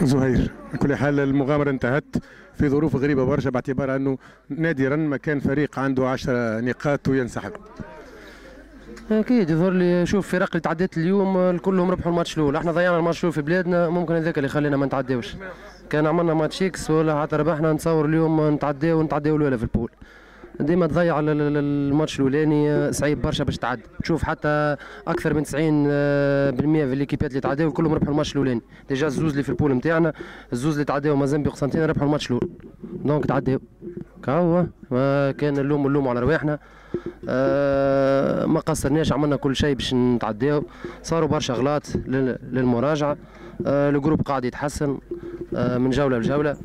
زهير، على كل حال المغامرة انتهت في ظروف غريبة برشا، باعتبار أنه نادرا ما كان فريق عنده 10 نقاط وينسحب. اكيد يظهر لي، شوف فرق اللي تعديت اليوم كلهم ربحوا الماتش الاول، احنا ضيعنا الماتش الاول في بلادنا، ممكن هذاك اللي خلينا ما نتعداوش. كان عملنا ماتش اكس ولا حتى ربحنا، نتصور اليوم نتعداو الاولى في البول. ديما تضيع الماتش الاولاني صعيب برشا باش تعدي. تشوف حتى اكثر من 90% في الليكيبات اللي تعداو كلهم ربحوا الماتش الاولاني. ديجا الزوز اللي في البول نتاعنا، الزوز اللي تعداو مازامبي وقسنطينه ربحوا الماتش الاول، دونك تعداو كهو. كان اللوم على رواحنا. ما قصرناش، عملنا كل شيء باش نتعداو. صاروا برشا غلط للمراجعه. الجروب قاعد يتحسن من جوله لجوله.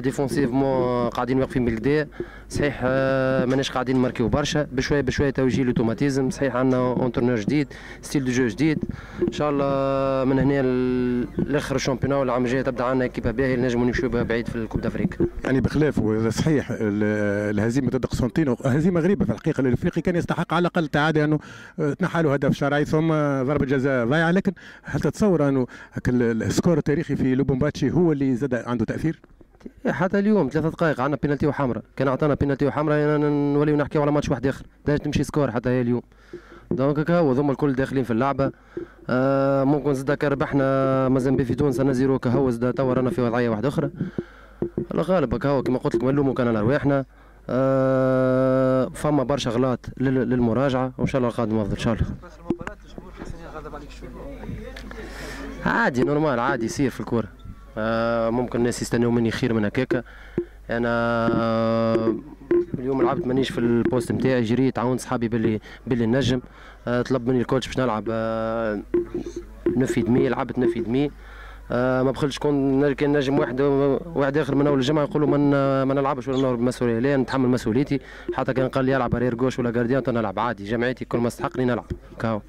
ديفونسيفمون قاعدين واقفين بالكدا. صحيح ماناش قاعدين نماركيو برشا، بشويه توجيه لوتوماتيزم. صحيح عندنا اونترنور جديد، ستيل دو جو جديد. ان شاء الله من هنا لاخر الشامبيون والعام الجاي تبدا عندنا كيبا باهي نجموا نمشيو بها بعيد في الكوب دافريك. يعني بخلاف صحيح الهزيمه ضد قسنطينه هزيمه غريبه في الحقيقه للافريقي، كان يستحق على الاقل تعادل، انه تنحى له هدف شرعي ثم ضربه جزاء ضايعه. لكن هل تتصور انه السكور التاريخي في لوبومباتشي هو اللي زاد عنده تاثير؟ حتى اليوم 3 دقائق عندنا بينالتي وحمراء، كان عطانا بينالتي وحمراء نوليو نحكيو على ماتش واحد اخر، تمشي سكور حتى هي اليوم. دونك هو ذوما الكل داخلين في اللعبه. ممكن زاد كان ربحنا مازامبي في تونس انا زيرو كهو، زاد توا رانا في وضعيه واحده اخرى. الغالب هو كما قلت لكم نلوموا كان على رواحنا. فما برشا غلط للمراجعه، وان شاء الله القادم افضل ان شاء الله. عادي نورمال، عادي يصير في الكوره. ممكن الناس يستناو مني خير من هكاكا. انا اليوم لعبت مانيش في البوست نتاعي، جريت عاونت صحابي باللي نجم. طلب مني الكوتش باش نلعب 9 لعبت 9. ما بخلش كان نجم واحد اخر من اول الجمعه يقولوا ما نلعبش ولا نهرب بمسؤوليه، لا نتحمل مسؤوليتي. حتى كان قال لي يلعب ارير جوش ولا جارديان نلعب عادي، جمعيتي كل ما استحقني نلعب كاو.